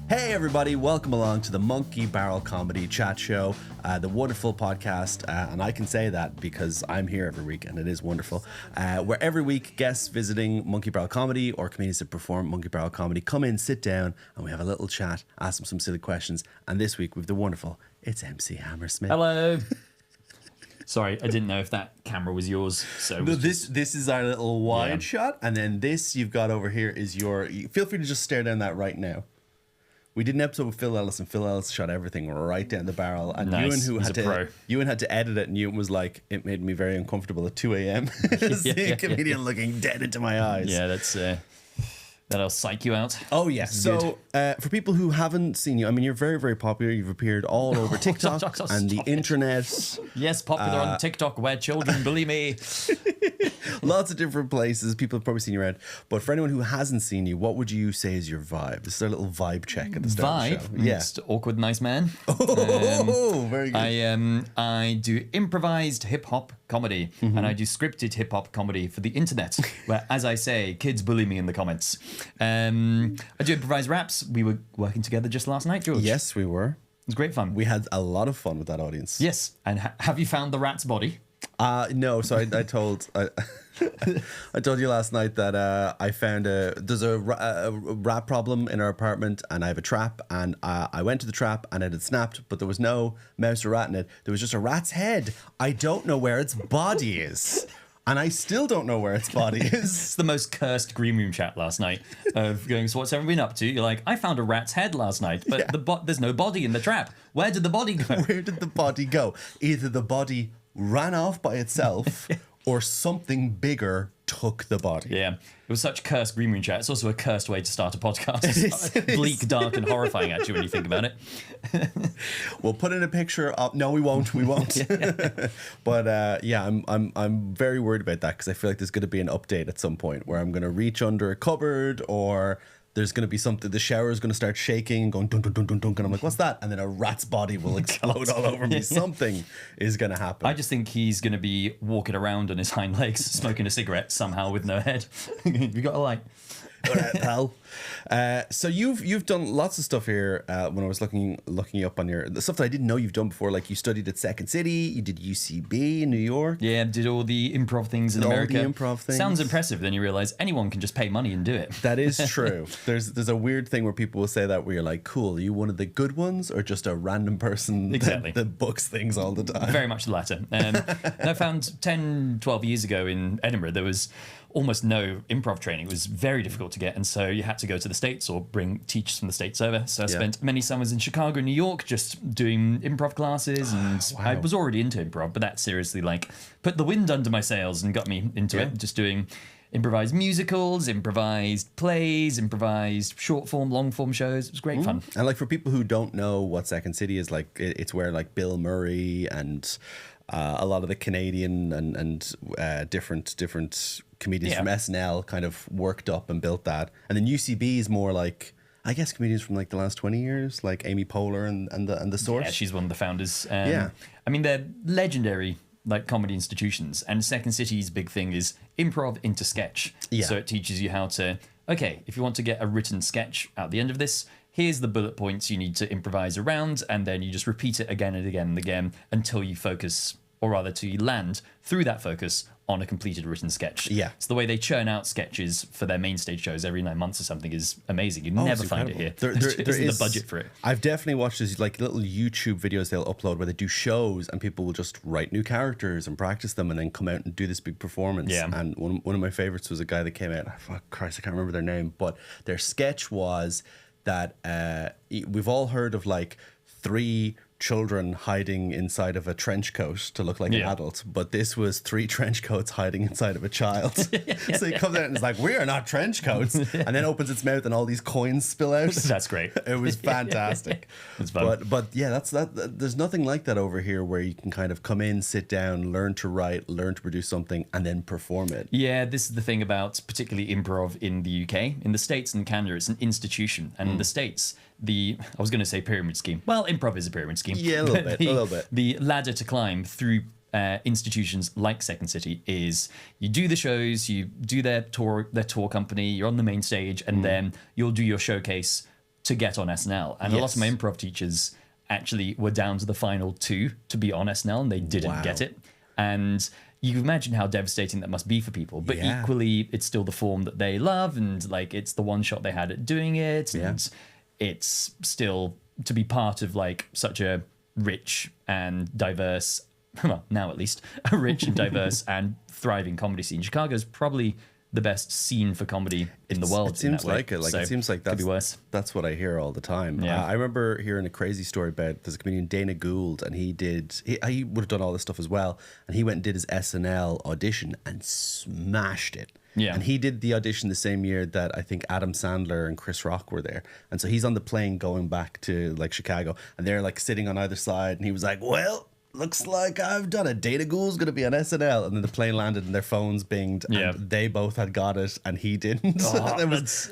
Hey everybody, welcome along to the Monkey Barrel Comedy Chat Show, the wonderful podcast, and I can say that because I'm here every week and it is wonderful, where every week guests visiting Monkey Barrel Comedy or comedians that perform Monkey Barrel Comedy come in, sit down, and we have a little chat, ask them some silly questions, and this week we've the wonderful, it's MC Hammersmith. Hello. Sorry, I didn't know if that camera was yours. So no, this is our little wide shot, and then this you've got over here is your, feel free to just stare down that right now. We did an episode with Phil Ellis, and Phil Ellis shot everything right down the barrel. And nice. Ewan, had to edit it, and Ewan was like, it made me very uncomfortable at 2 a.m. Seeing a comedian looking dead into my eyes. Yeah, that'll psych you out. Oh, yeah. So, for people who haven't seen you, I mean, you're very, very popular. You've appeared all over TikTok and the internet. Yes, popular on TikTok where children bully me. Lots of different places. People have probably seen you around. But for anyone who hasn't seen you, what would you say is your vibe? This is our little vibe check at the start of the show. Yeah. Just awkward, nice man. Very good. I do improvised hip-hop comedy, and I do scripted hip-hop comedy for the internet, where, as I say, kids bully me in the comments. I do improvised raps. We were working together just last night, George. Yes, we were. It was great fun. We had a lot of fun with that audience. Yes. And have you found the rat's body? No. So I told you last night that I found there's a rat problem in our apartment, and I have a trap, and I went to the trap and it had snapped, but there was no mouse or rat in it. There was just a rat's head. I don't know where its body is. And I still don't know where its body is. It's the most cursed green room chat last night of going, so what's everyone been up to? You're like, I found a rat's head last night, but there's no body in the trap. Where did the body go? Where did the body go? Either the body ran off by itself or something bigger took the body. Yeah. It was such cursed green room chat. It's also a cursed way to start a podcast. It's bleak, dark, and horrifying, actually, when you think about it. We'll put in a picture of... No, we won't. But I'm very worried about that, because I feel like there's going to be an update at some point where I'm going to reach under a cupboard, or there's going to be something, the shower is going to start shaking and going dun dun dun dun dun, and I'm like, what's that? And then a rat's body will explode all over me. Something is going to happen. I just think he's going to be walking around on his hind legs, smoking a cigarette somehow with no head. You got a light. All right, pal. So you've done lots of stuff here. When I was looking you up on the stuff that I didn't know you've done before, like you studied at Second City, you did UCB in New York. Yeah, did all the improv things in America. All the improv things. Sounds impressive. Then you realize anyone can just pay money and do it. That is true. There's a weird thing where people will say that, where you're like, cool, are you one of the good ones or just a random person that books things all the time? Very much the latter. I found 10, 12 years ago in Edinburgh, there was almost no improv training. It was very difficult to get, and so you had to go to the States or bring teachers from the States over. So I spent many summers in Chicago and New York just doing improv classes, and I was already into improv, but that seriously put the wind under my sails and got me into it, just doing improvised musicals, improvised plays, improvised short form, long form shows. It was great fun. And for people who don't know what Second City is, it's where Bill Murray and a lot of the Canadian and different comedians from SNL kind of worked up and built that. And then UCB is more I guess comedians from the last 20 years, like Amy Poehler and the Source. Yeah, she's one of the founders. I mean, they're legendary comedy institutions, and Second City's big thing is improv into sketch. Yeah. So it teaches you how to, if you want to get a written sketch at the end of this, here's the bullet points you need to improvise around, and then you just repeat it again and again and again until you focus, or rather till you land through that focus on a completed written sketch. Yeah. So the way they churn out sketches for their main stage shows every 9 months or something is amazing. You never find it here. There isn't the budget for it. I've definitely watched these little YouTube videos they'll upload where they do shows and people will just write new characters and practice them and then come out and do this big performance. Yeah. And one of my favorites was a guy that came out, Christ, I can't remember their name, but their sketch was that we've all heard of 3 children hiding inside of a trench coat to look like an adult, but this was 3 trench coats hiding inside of a child. So he comes out and is like, we are not trench coats, and then opens its mouth and all these coins spill out. That's great. It was fantastic. It's fun. But yeah, that's that. There's nothing like that over here where you can kind of come in, sit down, learn to write, learn to produce something, and then perform it. Yeah, this is the thing about particularly improv in the UK. In the States and Canada, it's an institution, and in the States, I was going to say pyramid scheme. Well, improv is a pyramid scheme. Yeah, a little bit. The ladder to climb through institutions like Second City is you do the shows, you do their tour company, you're on the main stage, and then you'll do your showcase to get on SNL. And a lot of my improv teachers actually were down to the final 2 to be on SNL, and they didn't get it. And you can imagine how devastating that must be for people. But equally, it's still the form that they love, and like it's the one shot they had at doing it, and it's still to be part of like such a rich and diverse, well, now at least, a rich and diverse and thriving comedy scene. Chicago's probably the best scene for comedy in the world. It seems like it. Like, so it seems like could be worse. That's what I hear all the time. I remember hearing a crazy story about there's a comedian, Dana Gould, and he would have done all this stuff as well. And he went and did his SNL audition and smashed it. Yeah. And he did the audition the same year that I think Adam Sandler and Chris Rock were there. And so he's on the plane going back to like Chicago, and they're like sitting on either side, and he was like, well, looks like I've done it. Dana Gould's going to be on SNL. And then the plane landed and their phones binged, and they both had got it and he didn't.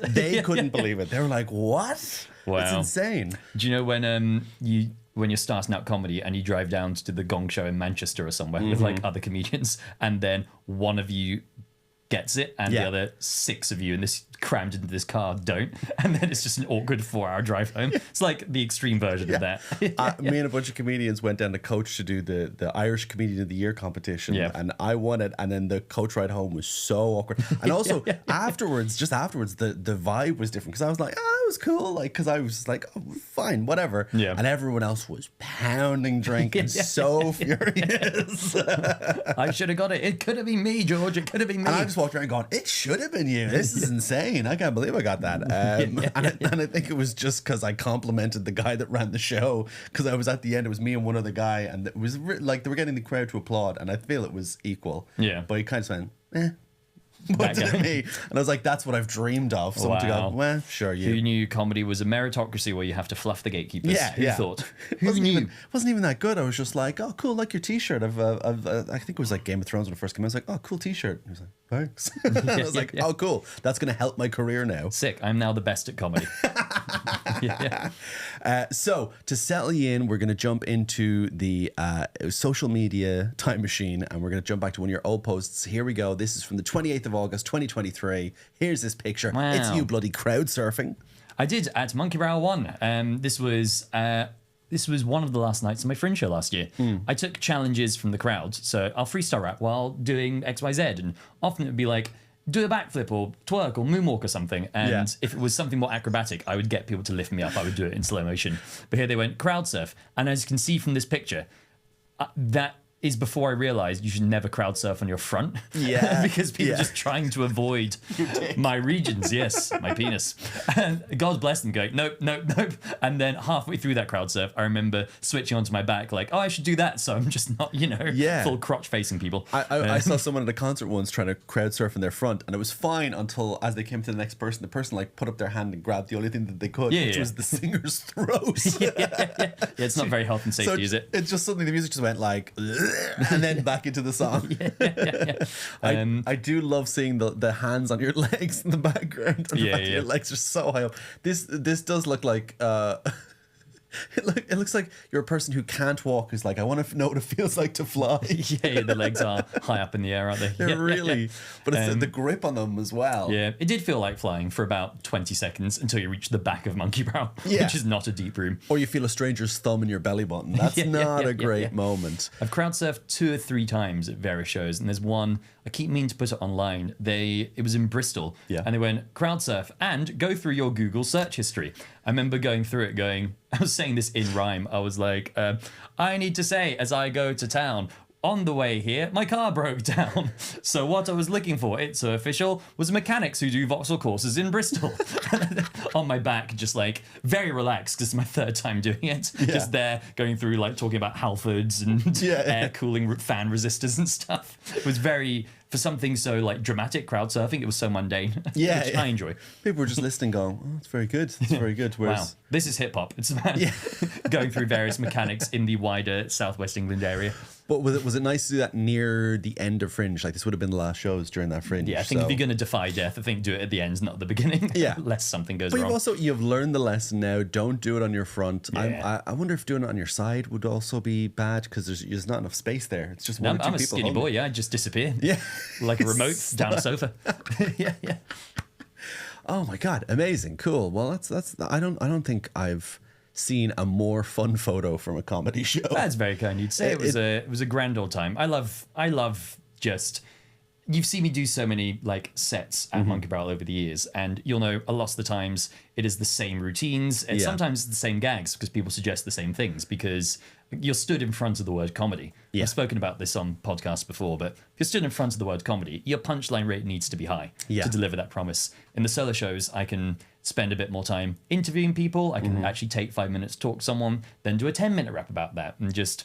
They couldn't believe it. They were like, what? Wow. It's insane. Do you know when you're starting out comedy and you drive down to the Gong Show in Manchester or somewhere with like other comedians, and then one of you gets it and the other 6 of you in this crammed into this car don't, and then it's just an awkward 4-hour drive home. It's like the extreme version of that. Me and a bunch of comedians went down to Coach to do the Irish Comedian of the Year competition, and I won it, and then the coach ride home was so awkward, and also afterwards the vibe was different, because I was like, oh, it was cool, like, because I was just like, oh, fine, whatever, and everyone else was pounding drink and so furious. I should have got it. It could have been me, George. It could have been me. And I just walked around going, it should have been you. This is insane. I can't believe I got that. And I think it was just because I complimented the guy that ran the show, because I was at the end, it was me and one other guy, and it was like they were getting the crowd to applaud, and I feel it was equal. Yeah. But he kind of went, pointed at me, and I was like, that's what I've dreamed of. Someone to go, well, sure, you. Who knew comedy was a meritocracy where you have to fluff the gatekeepers? Who thought? Who knew? Wasn't even that good. I was just like, oh, cool, like your t-shirt. I think it was like Game of Thrones when it first came out. I was like, oh, cool t-shirt. And he was like, thanks. And I was like, oh, cool, that's going to help my career now. Sick. I'm now the best at comedy. So to settle you in, we're going to jump into the social media time machine, and we're going to jump back to one of your old posts. Here we go. This is from the 28th of August 2023. Here's this picture. Wow. It's you bloody crowd surfing. I did at Monkey Brow 1. This was one of the last nights of my Fringe show last year. I took challenges from the crowd, so I'll freestyle rap while doing XYZ, and often it would be like, do a backflip or twerk or moonwalk or something. And if it was something more acrobatic, I would get people to lift me up. I would do it in slow motion. But here they went crowd surf. And as you can see from this picture, that is before I realized you should never crowd surf on your front. Because people are just trying to avoid my regions. Yes, my penis. And God bless them going, nope. And then halfway through that crowd surf, I remember switching onto my back like, oh, I should do that. So I'm just not, full crotch facing people. I saw someone at a concert once trying to crowd surf in their front, and it was fine until as they came to the next person, the person like put up their hand and grabbed the only thing that they could, which was the singer's throat. It's not very health and safety, is it? It's just something, the music just went like, and then back into the song. I do love seeing the hands on your legs in the background. And the fact that your legs are so high up. This does look like it looks like you're a person who can't walk, who's like, I want to know what it feels like to fly. The legs are high up in the air, aren't they? They're really, but it's the grip on them as well. Yeah, it did feel like flying for about 20 seconds until you reach the back of Monkey Brow, which is not a deep room. Or you feel a stranger's thumb in your belly button. That's not a great moment. I've crowd surfed 2 or 3 times at various shows, and there's one, I keep meaning to put it online. It was in Bristol, and they went crowd surf and go through your Google search history. I remember going through it I was saying this in rhyme. I was like, I need to say as I go to town, on the way here, my car broke down. So what I was looking for, it's so official, was mechanics who do Vauxhall courses in Bristol. On my back, just like very relaxed, because it's my 3rd time doing it. Just there, going through like talking about Halfords and air cooling fan resistors and stuff. It was very, for something so like dramatic, crowd surfing, it was so mundane. Which I enjoy. People were just listening going, oh, it's very good. It's very good. Whereas... Wow. This is hip hop. It's about going through various mechanics in the wider southwest England area. But was it nice to do that near the end of Fringe? Like, this would have been the last shows during that Fringe. Yeah, I think if you're going to defy death, I think do it at the end, not at the beginning. Lest something goes wrong. But you've learned the lesson now. Don't do it on your front. I wonder if doing it on your side would also be bad, because there's not enough space there. It's just one or two people. I'm a skinny boy. I'd just disappear. Like a remote down a sofa. Oh my God, amazing, cool. Well, that's. I don't think I've seen a more fun photo from a comedy show. That's very kind. You'd say it was a grand old time. I love just. You've seen me do so many like sets at Monkey Barrel over the years, and you'll know a lot of the times it is the same routines, and sometimes it's the same gags because people suggest the same things because you're stood in front of the word comedy. Yeah. I've spoken about this on podcasts before, but if you're stood in front of the word comedy, your punchline rate needs to be high to deliver that promise. In the solo shows, I can spend a bit more time interviewing people. I can actually take 5 minutes to talk to someone, then do a 10-minute rap about that, and just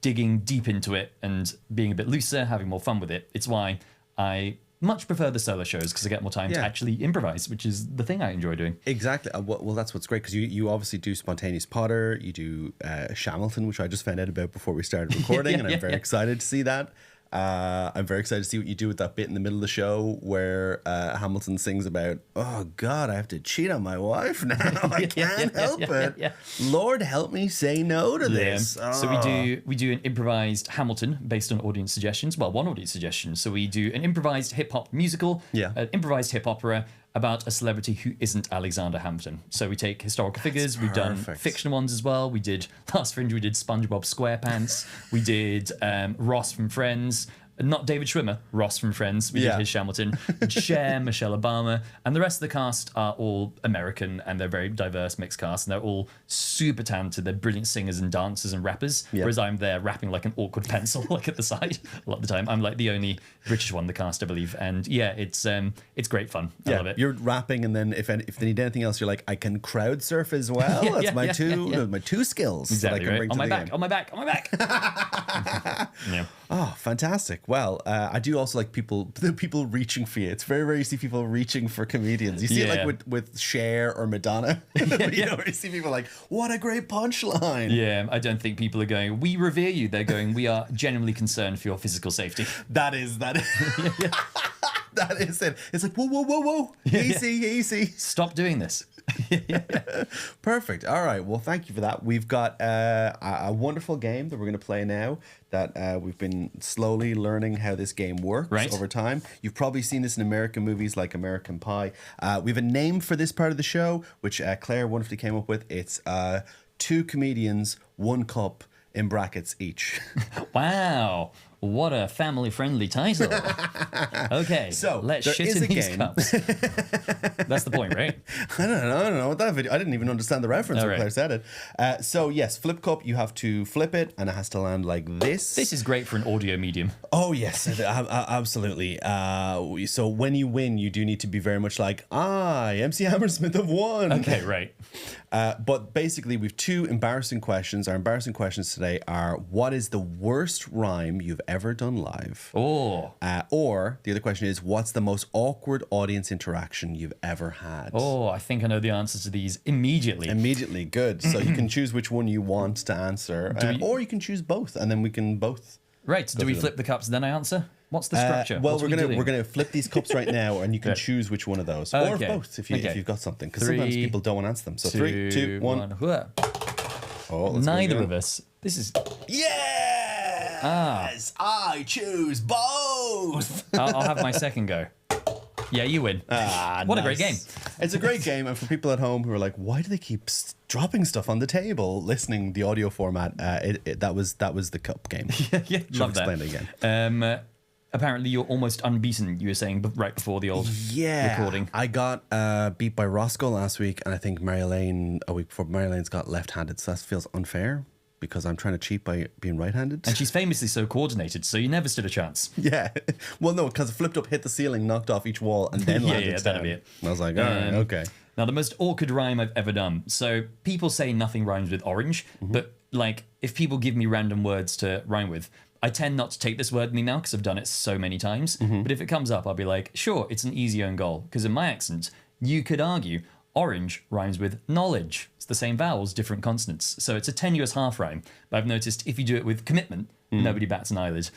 digging deep into it and being a bit looser, having more fun with it. It's why I much prefer the solo shows because I get more time to actually improvise, which is the thing I enjoy doing. Exactly. Well, that's what's great because you obviously do spontaneous Potter, you do Shamilton, which I just found out about before we started recording, and I'm very excited to see that. I'm very excited to see what you do with that bit in the middle of the show where Hamilton sings about, oh God, I have to cheat on my wife now. I can't help it. Lord, help me say no to this. So we do an improvised Hamilton based on audience suggestions. Well, one audience suggestion. So we do an improvised hip hop musical, an improvised hip opera about a celebrity who isn't Alexander Hamilton. So we take historical figures. We've done fictional ones as well. We did last Fringe. We did SpongeBob SquarePants. We did Ross from Friends. Not David Schwimmer, Ross from Friends. We did his Hamilton. Cher, Michelle Obama, and the rest of the cast are all American, and they're very diverse mixed cast, and they're all super talented. They're brilliant singers and dancers and rappers, whereas I'm there rapping like an awkward pencil, like at the side a lot of the time. I'm like the only British one in the cast, I believe, and it's great fun. I love it. You're rapping, and then if they need anything else, you're like, I can crowd surf as well. That's my two skills. Exactly, that I can bring on to my the back, game. on my back, on my back. Oh, fantastic. Well, I do also like the people reaching for you. It's very rare you see people reaching for comedians. You see it like with Cher or Madonna. Where you see people like, what a great punchline. Yeah, I don't think people are going, we revere you. They're going, we are genuinely concerned for your physical safety. That is that is it. It's like, whoa. Easy. Stop doing this. Perfect. All right. Well, thank you for that. We've got a wonderful game that we're going to play now that we've been slowly learning how this game works over time. You've probably seen this in American movies like American Pie. We have a name for this part of the show, which Claire wonderfully came up with. It's 2 comedians, 1 cup in brackets each. Wow. What a family-friendly title. Okay, so let's shit in these cups. That's the point, right? I don't know what that video. I didn't even understand the reference when Claire said it. So yes, flip cup. You have to flip it, and it has to land like this. This is great for an audio medium. Oh yes, absolutely. So when you win, you do need to be very much like, MC Hammersmith have won. Okay, right. But basically, we've 2 embarrassing questions. Our embarrassing questions today are: what is the worst rhyme you've ever done live? Or the other question is, what's the most awkward audience interaction you've ever had? I think I know the answers to these immediately. Immediately, good. So you can choose which one you want to answer, or you can choose both, and then we can both. Right. Do we flip the cups and then I answer? What's the structure? Well, we're gonna flip these cups right now, and you can choose which one of those, or both if you've got something, because sometimes people don't want to answer them. So 3, 2, 1. Neither of us. This is yes. I choose both. I'll have my second go. Yeah, you win. What a great game. It's a great game. And for people at home who are like, why do they keep dropping stuff on the table, listening the audio format, that was the cup game. Love that. Explain it again. Apparently you're almost unbeaten, you were saying right before the old recording. I got beat by Rosco last week, and I think Mary-Elaine a week before. Mary-Elaine's got left-handed, so that feels unfair because I'm trying to cheat by being right-handed. And she's famously so coordinated, so you never stood a chance. Yeah. Well, no, because it flipped up, hit the ceiling, knocked off each wall, and then landed down. That'd be it. And I was like, all right, okay. Now, the most awkward rhyme I've ever done. So people say nothing rhymes with orange, but like if people give me random words to rhyme with, I tend not to take this word with me now because I've done it so many times. But if it comes up, I'll be like, sure, it's an easy own goal. Because in my accent, you could argue orange rhymes with knowledge. It's the same vowels, different consonants. So it's a tenuous half rhyme. But I've noticed if you do it with commitment, nobody bats an eyelid.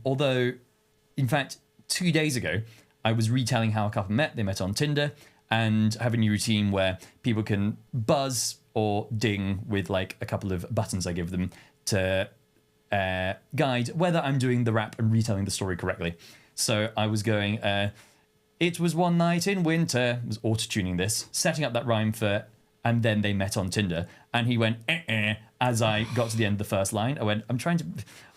Although, in fact, 2 days ago, I was retelling how a couple met. They met on Tinder and have a new routine where people can buzz or ding with like a couple of buttons I give them to guide whether I'm doing the rap and retelling the story correctly. So I was going, It was one night in winter. I was auto-tuning this, setting up that rhyme for, and then they met on Tinder. And he went, as I got to the end of the first line. I went, I'm trying to...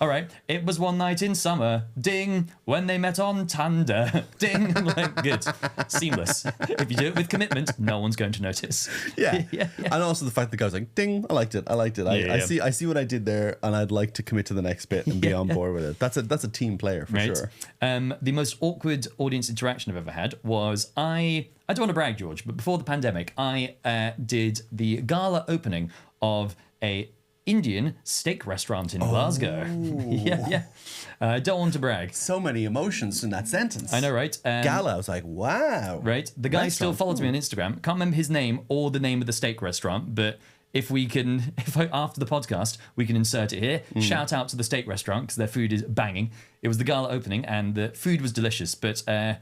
All right. It was one night in summer. Ding. When they met on Tinder. Ding. I'm like, good. Seamless. If you do it with commitment, no one's going to notice. Yeah. And also the fact that the guy was like, ding, I liked it. I see what I did there, and I'd like to commit to the next bit and be on board with it. That's a team player for sure. The most awkward audience interaction I've ever had was I don't want to brag, George, but before the pandemic, I did the gala opening of a Indian steak restaurant in Glasgow. Don't want to brag. So many emotions in that sentence. I know, right? Gala, I was like, wow. Right. The guy still follows me on Instagram. Can't remember his name or the name of the steak restaurant, but after the podcast, we can insert it here. Shout out to the steak restaurant because their food is banging. It was the gala opening and the food was delicious. But I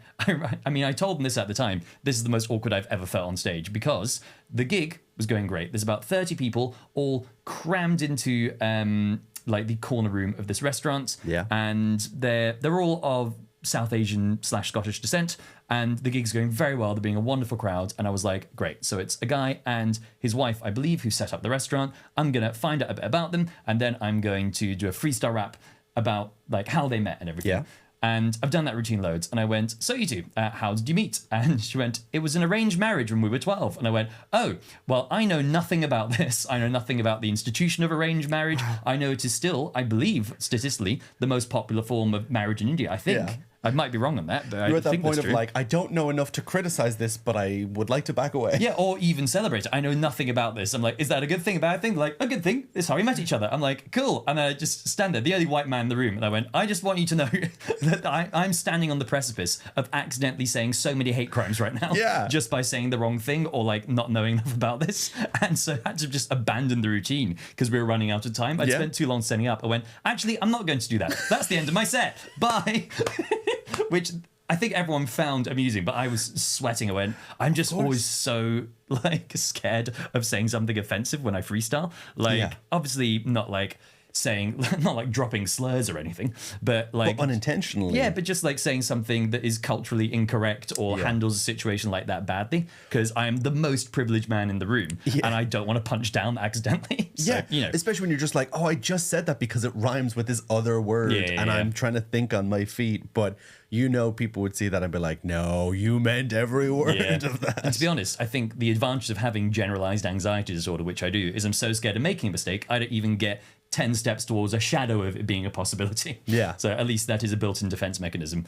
told them this at the time. This is the most awkward I've ever felt on stage because the gig was going great. There's about 30 people all crammed into the corner room of this restaurant. Yeah. And they're all of South Asian / Scottish descent, and the gig's going very well. They're being a wonderful crowd, and I was like, great. So it's a guy and his wife, I believe, who set up the restaurant. I'm going to find out a bit about them, and then I'm going to do a freestyle rap about like how they met and everything. Yeah. And I've done that routine loads. And I went, so you two, how did you meet? And she went, it was an arranged marriage when we were 12. And I went, oh, well, I know nothing about this. I know nothing about the institution of arranged marriage. I know it is still, I believe, statistically, the most popular form of marriage in India, I think. Yeah. I might be wrong on that, but You're I think at that point of true. like, I don't know enough to criticize this, but I would like to back away. Yeah, or even celebrate it. I know nothing about this. I'm like, is that a good thing, a bad thing? Like, a good thing. It's how we met each other. I'm like, cool. And I just stand there, the only white man in the room. And I went, I just want you to know that I'm standing on the precipice of accidentally saying so many hate crimes right now. Yeah. Just by saying the wrong thing or like not knowing enough about this. And so I had to just abandon the routine because we were running out of time. I'd spent too long setting up. I went, actually, I'm not going to do that. That's the end of my set. Bye. Which I think everyone found amusing, but I was sweating. I went, I'm just always so like scared of saying something offensive when I freestyle. Like, obviously not like saying, not like dropping slurs or anything, but like unintentionally. Yeah, but just like saying something that is culturally incorrect or handles a situation like that badly, because I am the most privileged man in the room and I don't want to punch down accidentally. So, especially when you're just like, oh, I just said that because it rhymes with this other word I'm trying to think on my feet, but people would see that and be like, no, you meant every word of that. And to be honest, I think the advantage of having generalized anxiety disorder, which I do, is I'm so scared of making a mistake, I don't even get 10 steps towards a shadow of it being a possibility. Yeah. So at least that is a built-in defense mechanism.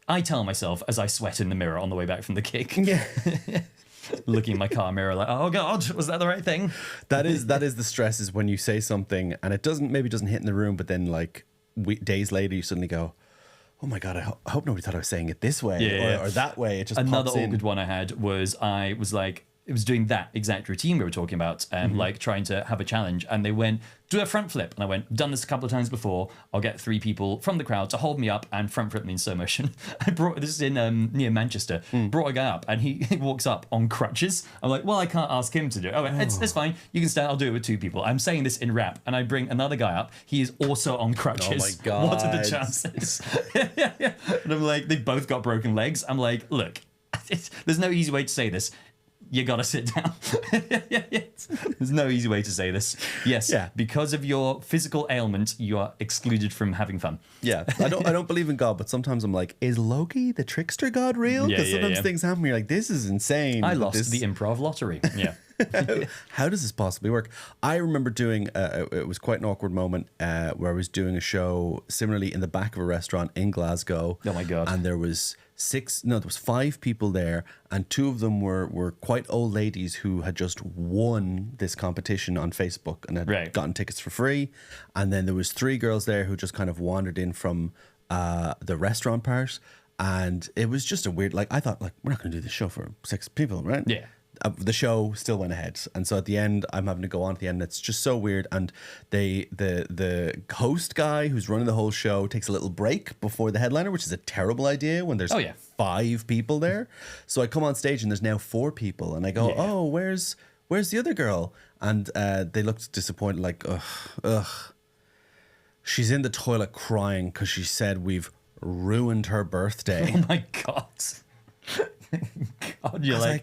I tell myself as I sweat in the mirror on the way back from the gig. Yeah. Looking in my car mirror like, oh God, was that the right thing? That is the stress, is when you say something and it doesn't hit in the room, but then like days later you suddenly go, oh my God, I hope nobody thought I was saying it this way or that way. It just Another pops in. awkward one I had was I was like, it was doing that exact routine we were talking about, like trying to have a challenge, and they went, do a front flip. And I went, done this a couple of times before. I'll get 3 people from the crowd to hold me up and front flip me in slow motion. I brought this is in near Manchester. Brought a guy up and he walks up on crutches. I'm like, well, I can't ask him to do it. Oh, it's fine. You can stand. I'll do it with 2 people. I'm saying this in rap, and I bring another guy up. He is also on crutches. Oh my God. What are the chances? And I'm like, they both got broken legs. I'm like, look, there's no easy way to say this. You gotta sit down. There's no easy way to say this. Yes, because of your physical ailment, you are excluded from having fun. Yeah, I don't believe in God, but sometimes I'm like, is Loki the trickster god real? Because sometimes things happen. You're like, this is insane. I lost the improv lottery. Yeah. How does this possibly work? I remember doing it was quite an awkward moment where I was doing a show similarly in the back of a restaurant in Glasgow. Oh my God. And there was 5 people there, and 2 of them were quite old ladies who had just won this competition on Facebook and had gotten tickets for free. And then there was 3 girls there who just kind of wandered in from the restaurant part, and it was just a weird, like, I thought, like, we're not going to do this show for 6 people, right? Yeah. The show still went ahead, and so at the end I'm having to go on at the end. It's just so weird, and the host guy who's running the whole show takes a little break before the headliner, which is a terrible idea when there's 5 people there. So I come on stage and there's now 4 people, and I go, oh, where's the other girl? And they looked disappointed, like, ugh, she's in the toilet crying because she said we've ruined her birthday. Oh my God. God, you're I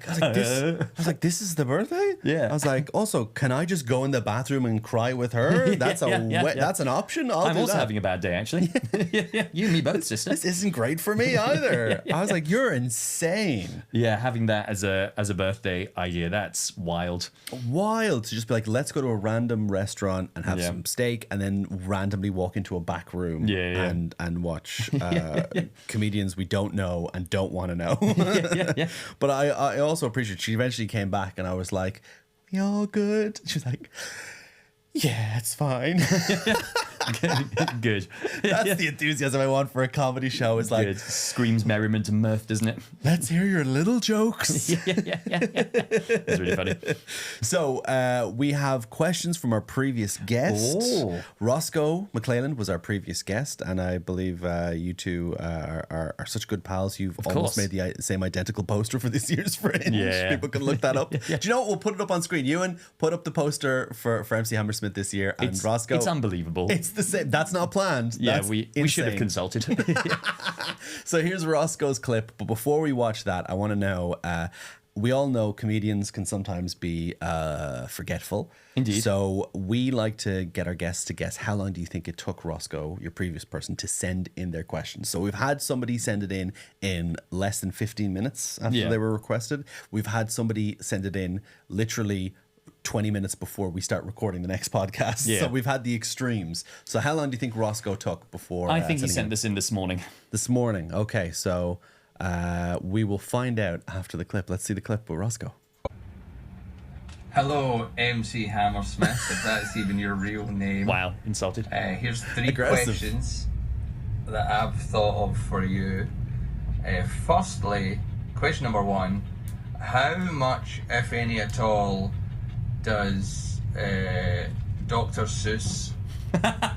was like, this is the birthday? Yeah. I was like, also, can I just go in the bathroom and cry with her? That's that's an option. I'm also having a bad day, actually. Yeah, you and me both, sister. This isn't great for me either. I was like, you're insane. Yeah, having that as a birthday idea, that's wild. Wild to just be like, let's go to a random restaurant and have some steak and then randomly walk into a back room and watch comedians we don't know and don't want to know. But I also appreciate she eventually came back and I was like, we all good? She was like, yeah, it's fine. Good. That's the enthusiasm I want for a comedy show. Is like, good. Screams merriment and mirth, doesn't it? Let's hear your little jokes. It's really funny. So we have questions from our previous guest. Oh. Rosco McClelland was our previous guest, and I believe you two are such good pals. You've almost made the same identical poster for this year's Fringe. Yeah. People can look that up. Do you know what? We'll put it up on screen. Ewan, put up the poster for MC Hammersmith this year, and Rosco. It's unbelievable. It's the same. That's not planned. Yeah, That's we should have consulted. So here's Roscoe's clip. But before we watch that, I want to know. We all know comedians can sometimes be forgetful. Indeed. So we like to get our guests to guess how long do you think it took Rosco, your previous person, to send in their questions. So we've had somebody send it in less than 15 minutes after they were requested. We've had somebody send it in literally 20 minutes before we start recording the next podcast. So we've had the extremes. So how long do you think Rosco took before? I think he sent this in this morning. This morning. Okay, so we will find out after the clip. Let's see the clip with Rosco. Hello, MC Hammersmith, if that's even your real name. Wow, insulted. Here's three questions that I've thought of for you. Firstly, question number one, how much, if any at all, does Dr. Seuss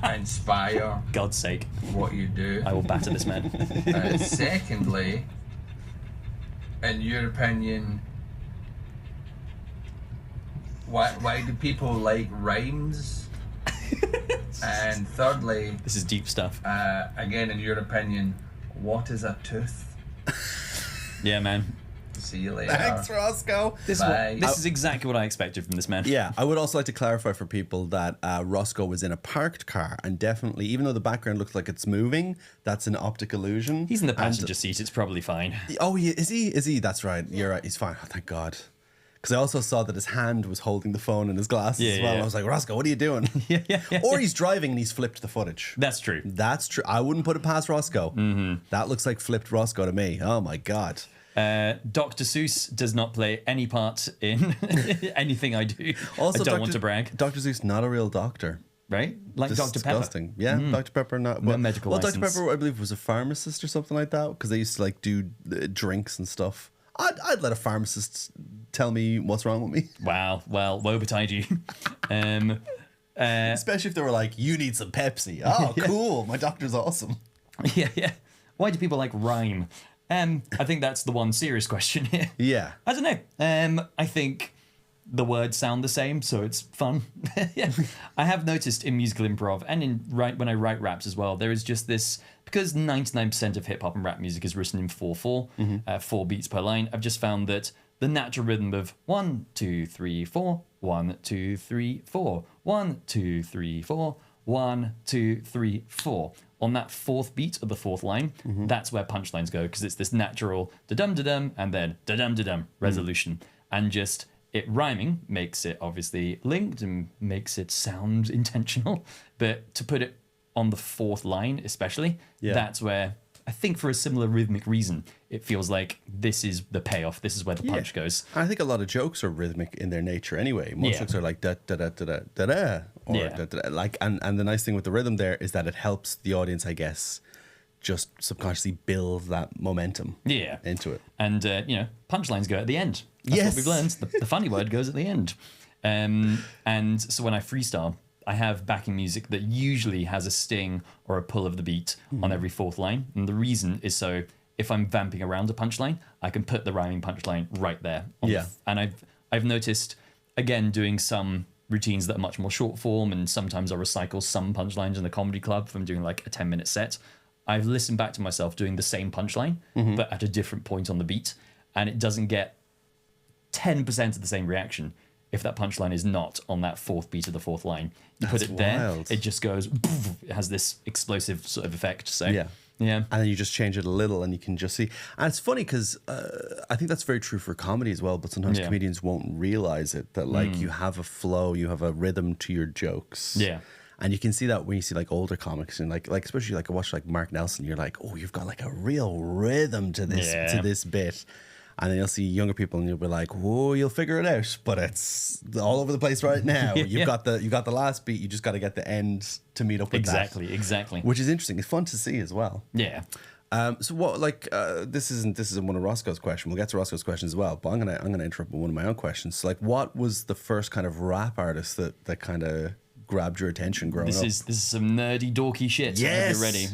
inspire God's sake, what you do? I will batter this man. Secondly, in your opinion, why do people like rhymes? And thirdly, this is deep stuff. Again, in your opinion, what is a tooth? Yeah, man. See you later. Thanks, Rosco. This is exactly what I expected from this man. Yeah, I would also like to clarify for people that Rosco was in a parked car, and definitely, even though the background looks like it's moving, that's an optic illusion. He's in the passenger seat. It's probably fine. Oh, is he? Is he? That's right. You're right. He's fine. Oh, thank God. Because I also saw that his hand was holding the phone in his glasses as well. I was like, Rosco, what are you doing? Or he's driving and he's flipped the footage. That's true. That's true. I wouldn't put it past Rosco. That looks like flipped Rosco to me. Oh my God. Dr. Seuss does not play any part in anything I do. Also, I don't want to brag. Dr. Seuss, not a real doctor. Right? Like Dr. Pepper. Yeah, Dr. Pepper, not no medical license. Dr. Pepper, I believe, was a pharmacist or something like that, because they used to like do drinks and stuff. I'd let a pharmacist tell me what's wrong with me. Wow. Well, woe betide you. Especially if they were like, you need some Pepsi. Oh, cool. My doctor's awesome. Yeah. Why do people like rhyme? I think that's the one serious question here. Yeah. I don't know. I think the words sound the same, so it's fun. Yeah. I have noticed in musical improv and when I write raps as well, there is just this, because 99% of hip hop and rap music is written in 4/4, 4 beats per line. I've just found that the natural rhythm of 1, 2, 3, 4, 1, 2, 3, 4, 1, 2, 3, 4, 1, 2, 3, 4. On that fourth beat of the fourth line, that's where punchlines go, because it's this natural da-dum-da-dum and then da-dum-da-dum resolution. And just it rhyming makes it obviously linked and makes it sound intentional. But to put it on the fourth line especially, that's where, I think for a similar rhythmic reason, it feels like this is the payoff. This is where the punch goes. I think a lot of jokes are rhythmic in their nature anyway. Most jokes are like da da da da da da da, or da, da, da, like, and the nice thing with the rhythm there is that it helps the audience, I guess, just subconsciously build that momentum into it. And punchlines go at the end. That's what we've learned. The funny word goes at the end. And so when I freestyle, I have backing music that usually has a sting or a pull of the beat on every fourth line. And the reason is so if I'm vamping around a punchline, I can put the rhyming punchline right there. And I've noticed, again, doing some routines that are much more short form, and sometimes I recycle some punchlines in the comedy club from doing like a 10-minute set. I've listened back to myself doing the same punchline, but at a different point on the beat, and it doesn't get 10% of the same reaction if that punchline is not on that fourth beat of the fourth line. You put it there, it just goes, it has this explosive sort of effect. So yeah. And then you just change it a little and you can just see. And it's funny because I think that's very true for comedy as well, but sometimes comedians won't realize it, that like you have a flow, you have a rhythm to your jokes. Yeah. And you can see that when you see like older comics and like especially like I watch like Mark Nelson, you're like, oh, you've got like a real rhythm to this bit. And then you'll see younger people and you'll be like, whoa, you'll figure it out. But it's all over the place right now. You've got the last beat, you just got to get the end to meet up with that. Exactly. Which is interesting. It's fun to see as well. Yeah. So what, like, this isn't one of Roscoe's questions. We'll get to Roscoe's questions as well, but I'm gonna interrupt with one of my own questions. So, like, what was the first kind of rap artist that kind of grabbed your attention growing up? This is some nerdy dorky shit. Yes, you're ready.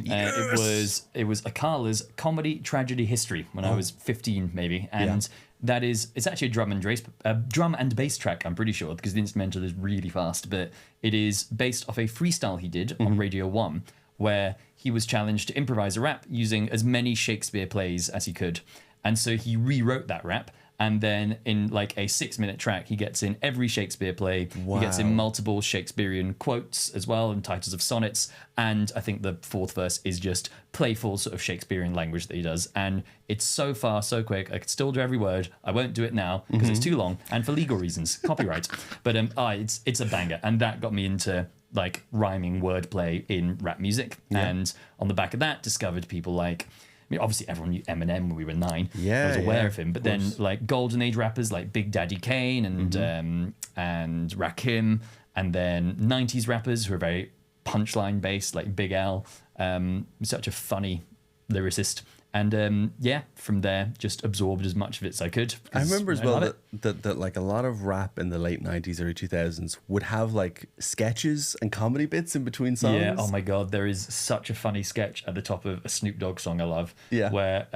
It was Akala's comedy tragedy history when I was 15 maybe, and it's actually a drum and bass track. I'm pretty sure because the instrumental is really fast, but it is based off a freestyle he did on Radio 1 where he was challenged to improvise a rap using as many Shakespeare plays as he could, and so he rewrote that rap. And then in like a 6-minute track, he gets in every Shakespeare play. Wow. He gets in multiple Shakespearean quotes as well and titles of sonnets. And I think the fourth verse is just playful sort of Shakespearean language that he does. And it's so fast, so quick. I could still do every word. I won't do it now because it's too long and for legal reasons, copyright. But it's a banger. And that got me into like rhyming wordplay in rap music. Yeah. And on the back of that, discovered people like... I mean, obviously, everyone knew Eminem when we were 9. I was aware of him. But then, like, golden age rappers like Big Daddy Kane and Rakim, and then 90s rappers who are very punchline based, like Big L. Such a funny lyricist. And from there, just absorbed as much of it as I could. I remember as well that like a lot of rap in the late 90s, early 2000s would have like sketches and comedy bits in between songs. Yeah, oh my God, there is such a funny sketch at the top of a Snoop Dogg song I love. Yeah. Where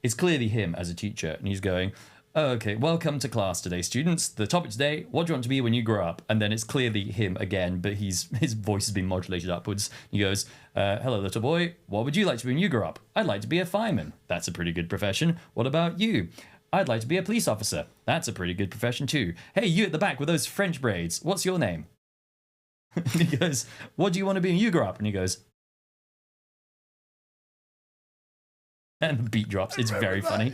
it's clearly him as a teacher and he's going, oh, okay, welcome to class today, students. The topic today, what do you want to be when you grow up? And then it's clearly him again, but his voice has been modulated upwards. He goes, hello, little boy. What would you like to be when you grow up? I'd like to be a fireman. That's a pretty good profession. What about you? I'd like to be a police officer. That's a pretty good profession too. Hey, you at the back with those French braids. What's your name? And he goes, what do you want to be when you grow up? And he goes, and the beat drops. It's very funny.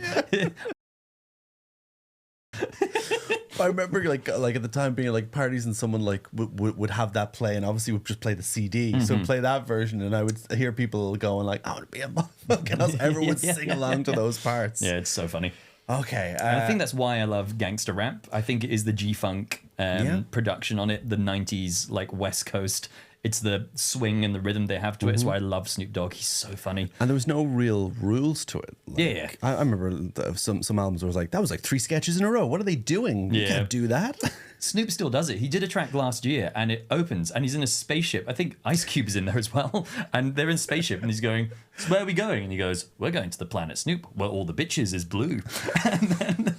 I remember like at the time being like parties and someone like would have that play and obviously would just play the CD, so play that version, and I would hear people going like, I want to be a motherfucker, and everyone would sing along to those parts. Yeah, it's so funny. Okay, and I think that's why I love gangster rap. I think it is the G-Funk production on it, the 90s like West Coast. It's the swing and the rhythm they have to it. It's why I love Snoop Dogg. He's so funny. And there was no real rules to it. Like, yeah. I remember some albums where it was like, that was like 3 sketches in a row. What are they doing? You can't do that. Snoop still does it. He did a track last year and it opens and he's in a spaceship. I think Ice Cube is in there as well. And they're in a spaceship and he's going, so where are we going? And he goes, we're going to the planet Snoop, where all the bitches is blue. And then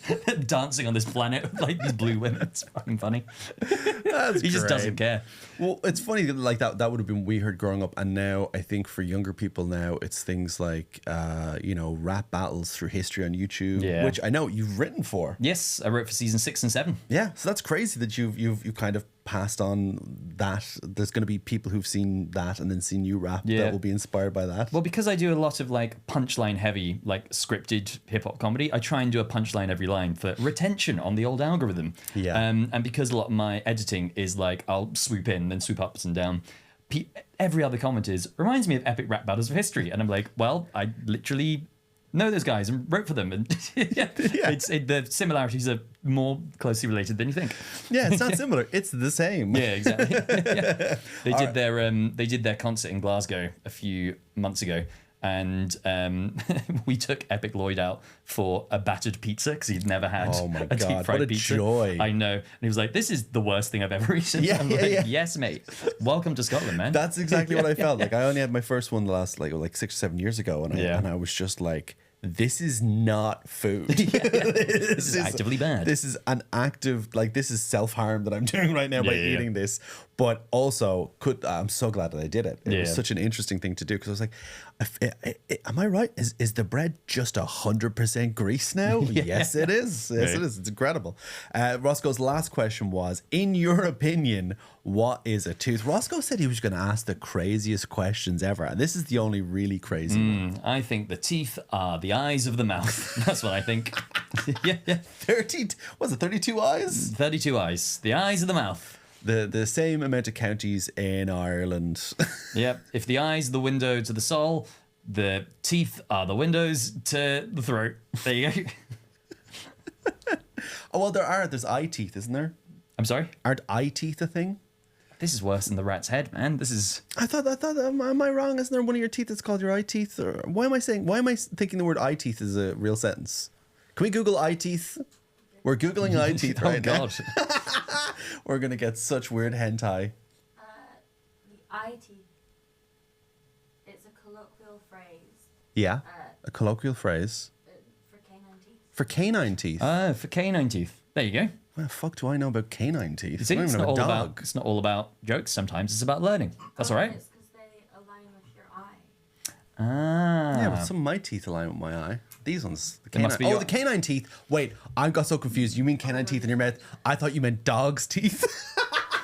dancing on this planet with like these blue women. It's fucking funny. He just doesn't care. Well, it's funny that like that would have been we heard growing up, and now I think for younger people now it's things like rap battles through history on YouTube, which I know you've written for. Yes, I wrote for season 6 and 7. Yeah, so that's crazy that you've kind of passed on that. There's going to be people who've seen that and then seen you rap that will be inspired by that. Well, because I do a lot of like punchline heavy, like scripted hip hop comedy, I try and do a punchline every line for retention on the old algorithm. Yeah. And because a lot of my editing is like I'll swoop in, then swoop up and down. Every other comment reminds me of epic rap battles of history, and I'm like, well, I literally know those guys and wrote for them, and the similarities are more closely related than you think. Yeah, it's not similar; it's the same. Yeah, exactly. They did their concert in Glasgow a few months ago, and we took Epic Lloyd out for a battered pizza because he'd never had a deep fried pizza. Joy! I know, and he was like, "This is the worst thing I've ever eaten." I'm like, yes, mate. Welcome to Scotland, man. That's exactly what I felt. Like I only had my first one the last like 6 or 7 years ago, and I was just like, this is not food. This is actively bad. This is an active, like, this is self-harm that I'm doing right now by eating this. But also, I'm so glad that I did it. It was such an interesting thing to do because I was like, am I right? Is the bread just 100% grease now? Yes, it is. Yes, it is. It's incredible. Roscoe's last question was, in your opinion, what is a tooth? Roscoe said he was going to ask the craziest questions ever. And this is the only really crazy one. I think the teeth are the eyes of the mouth. That's what I think. Yeah. 32 eyes? 32 eyes. The eyes of the mouth. The same amount of counties in Ireland. Yep. If the eyes are the window to the soul, the teeth are the windows to the throat. There you go. Oh, well, there's eye teeth, isn't there? I'm sorry? Aren't eye teeth a thing? This is worse than the rat's head, man. This is... I thought, am I wrong? Isn't there one of your teeth that's called your eye teeth? Or why am I thinking the word eye teeth is a real sentence? Can we Google eye teeth? We're Googling eye teeth right now. Oh, God. We're going to get such weird hentai. The eye teeth. It's a colloquial phrase. Yeah, a colloquial phrase. For canine teeth. For canine teeth? For canine teeth. There you go. What the fuck do I know about canine teeth? You see, it's not all about jokes. Sometimes it's about learning. That's all right. It's because they align with your eye. Ah. Yeah, but some of my teeth align with my eye. These ones. The canine. The canine teeth. Wait, I got so confused. You mean canine teeth in your mouth? I thought you meant dog's teeth.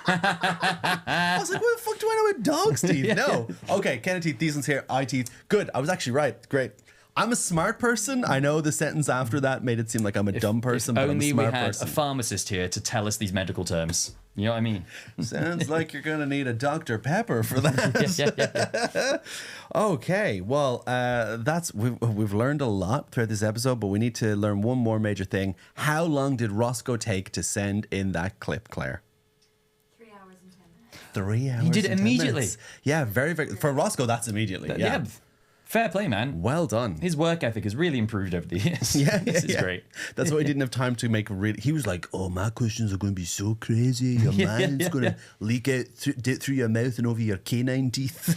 I was like, what the fuck do I know about dog's teeth? No. Okay, canine teeth. These ones here. Eye teeth. Good. I was actually right. Great. I'm a smart person. I know the sentence after that made it seem like I'm a dumb person, but I'm a smart person. Only we had a pharmacist here to tell us these medical terms. You know what I mean? Sounds like you're going to need a Dr. Pepper for that. Yeah. Okay, well, we've learned a lot throughout this episode, but we need to learn one more major thing. How long did Roscoe take to send in that clip, Claire? 3 hours and 10 minutes. 3 hours. He did it immediately. Yeah, very, very. For Roscoe, that's immediately. Yeah. Fair play, man. Well done. His work ethic has really improved over the years. This is great. That's why he didn't have time to make he was like, oh, my questions are going to be so crazy. Your mind's going to leak out through your mouth and over your canine teeth.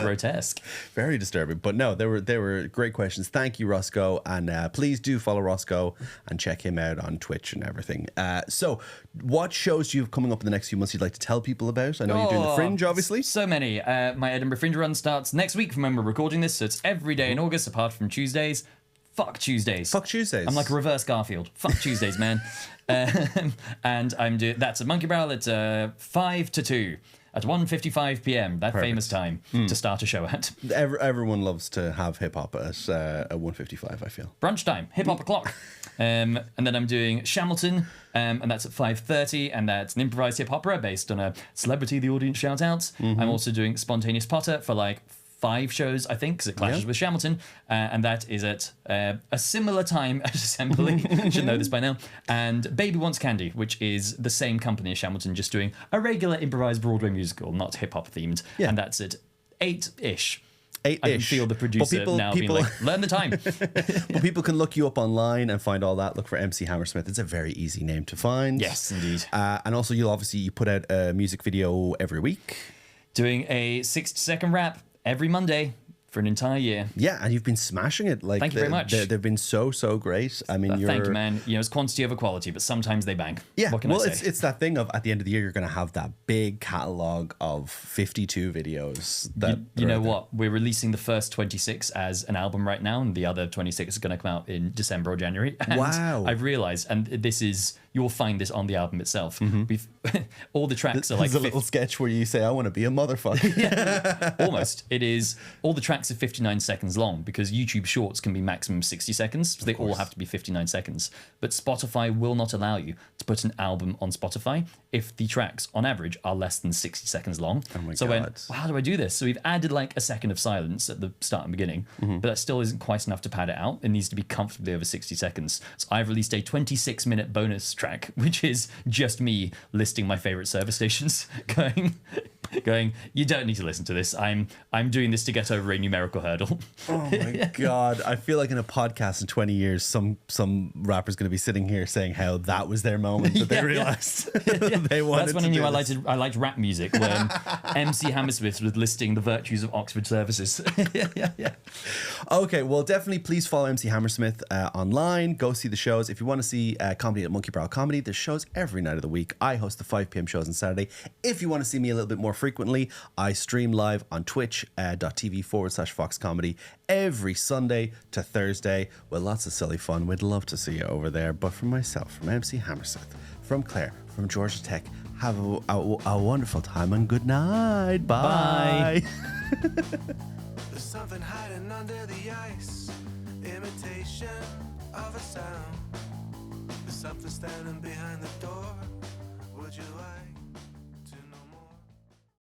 Grotesque. Very disturbing. But no, they were great questions. Thank you, Roscoe. And please do follow Roscoe and check him out on Twitch and everything. So what shows do you have coming up in the next few months you'd like to tell people about? I know you're doing the Fringe, obviously. So many. My Edinburgh Fringe run starts next week from when we're recording this, so it's every day in August apart from Tuesdays. Fuck Tuesdays. Fuck Tuesdays. I'm like a reverse Garfield. Fuck Tuesdays, man. And I'm doing that's at Monkey Barrel at 5 to 2 at 1:55 p.m. That famous time to start a show at. Everyone loves to have hip hop at 1:55. I feel brunch time, hip hop o'clock. And then I'm doing Shamilton, and that's at 5:30, and that's an improvised hip opera based on a celebrity the audience shouts out. I'm also doing Spontaneous Potter for like 5 shows, I think, because it clashes with Shamilton, and that is at a similar time as Assembly. Should know this by now. And Baby Wants Candy, which is the same company as Shamilton, just doing a regular improvised Broadway musical, not hip hop themed, and that's at 8-ish. I can feel the producer being like, learn the time. But people can look you up online and find all that. Look for MC Hammersmith. It's a very easy name to find. Yes, indeed. And also, you put out a music video every week. Doing a 60-second rap every Monday for an entire year. Yeah, and you've been smashing it. Like, thank you very much. They've been so great. I mean, thank you, man. You know, it's quantity over quality, but sometimes they bang. Yeah, what can I say? It's that thing of at the end of the year, you're going to have that big catalog of 52 videos. That you know what? We're releasing the first 26 as an album right now, and the other 26 are going to come out in December or January. And wow! I've realized, and this is. You'll find this on the album itself. We've all the tracks are like... There's a little sketch where you say, I want to be a motherfucker. Yeah, almost. It is... All the tracks are 59 seconds long because YouTube Shorts can be maximum 60 seconds. So they all have to be 59 seconds. But Spotify will not allow you to put an album on Spotify if the tracks, on average, are less than 60 seconds long. Oh my God. Well, how do I do this? So we've added like a second of silence at the start and beginning, but that still isn't quite enough to pad it out. It needs to be comfortably over 60 seconds. So I've released a 26-minute bonus track, which is just me listing my favorite service stations going going, you don't need to listen to this. I'm doing this to get over a numerical hurdle. Oh my God. I feel like in a podcast in 20 years, some rapper's going to be sitting here saying how that was their moment that they realized they wanted. That's when I knew I liked rap music, when MC Hammersmith was listing the virtues of Oxford services. Okay, well, definitely please follow MC Hammersmith online. Go see the shows. If you want to see comedy at Monkey Brow Comedy, there's shows every night of the week. I host the 5 p.m. shows on Saturday. If you want to see me a little bit more frequently, I stream live on twitch.tv/Fox Comedy every Sunday to Thursday with lots of silly fun. We'd love to see you over there. But from myself, from MC Hammersmith, from Claire, from Georgia Tech, have a wonderful time and good night. Bye. There's something hiding under the ice, imitation of a sound. There's something standing behind the door. Would you like